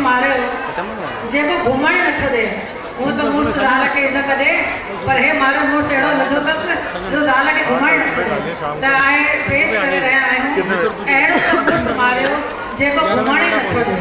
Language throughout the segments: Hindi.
मारे जेको घुमण ही नथो दे। वो तो मुर्स ज़ाल के इज्जत दे पर हे मारो मुर्स एड़ो नथो तस जो ज़ाल के घुमण नथो दे। त आए पेश करे रहा आहियूं एड़ो तो मुर्स मारियो जेको घुमण ही नथो दे।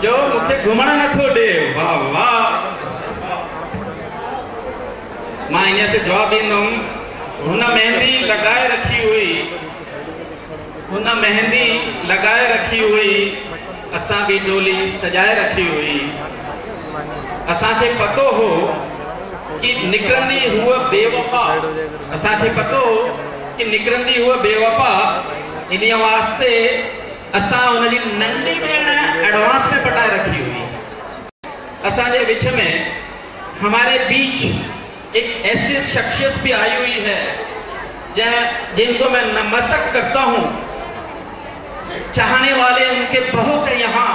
जो मुझे घुमना न थो दे। वाह वाह मां इन से जवाब ॾींदुमि। हुन मेहंदी लगाए रखी हुई, हुन मेहंदी लगाए रखी हुई, असां भी डोली सजाए रखी हुई। असां खे पतो हो कि निकरंदी हुआ बेवफा, असां खे पतो हो कि निकरंदी हुआ बेवफा। इन वास्ते असां उन जी नंढी भेण एडवांस में पटाए रखी हुई। असांजे विच में हमारे बीच एक ऐसी शख्सियत भी आई हुई है जिनको मैं नमस्कार करता हूँ। चाहने वाले उनके बहुत है यहाँ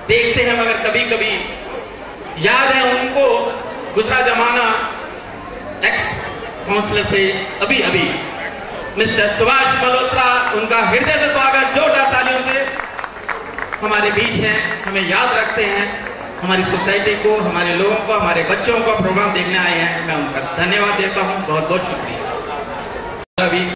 देखते हैं, मगर कभी कभी याद है उनको गुजरा जमाना। एक्स काउंसलर थे अभी अभी मिस्टर सुभाष मल्होत्रा, उनका हृदय से स्वागत जोरदार तालियों से हमारे बीच हैं, हमें याद रखते हैं, हमारी सोसाइटी को, हमारे लोगों को, हमारे बच्चों को प्रोग्राम देखने आए हैं। मैं उनका धन्यवाद देता हूं। बहुत बहुत शुक्रिया।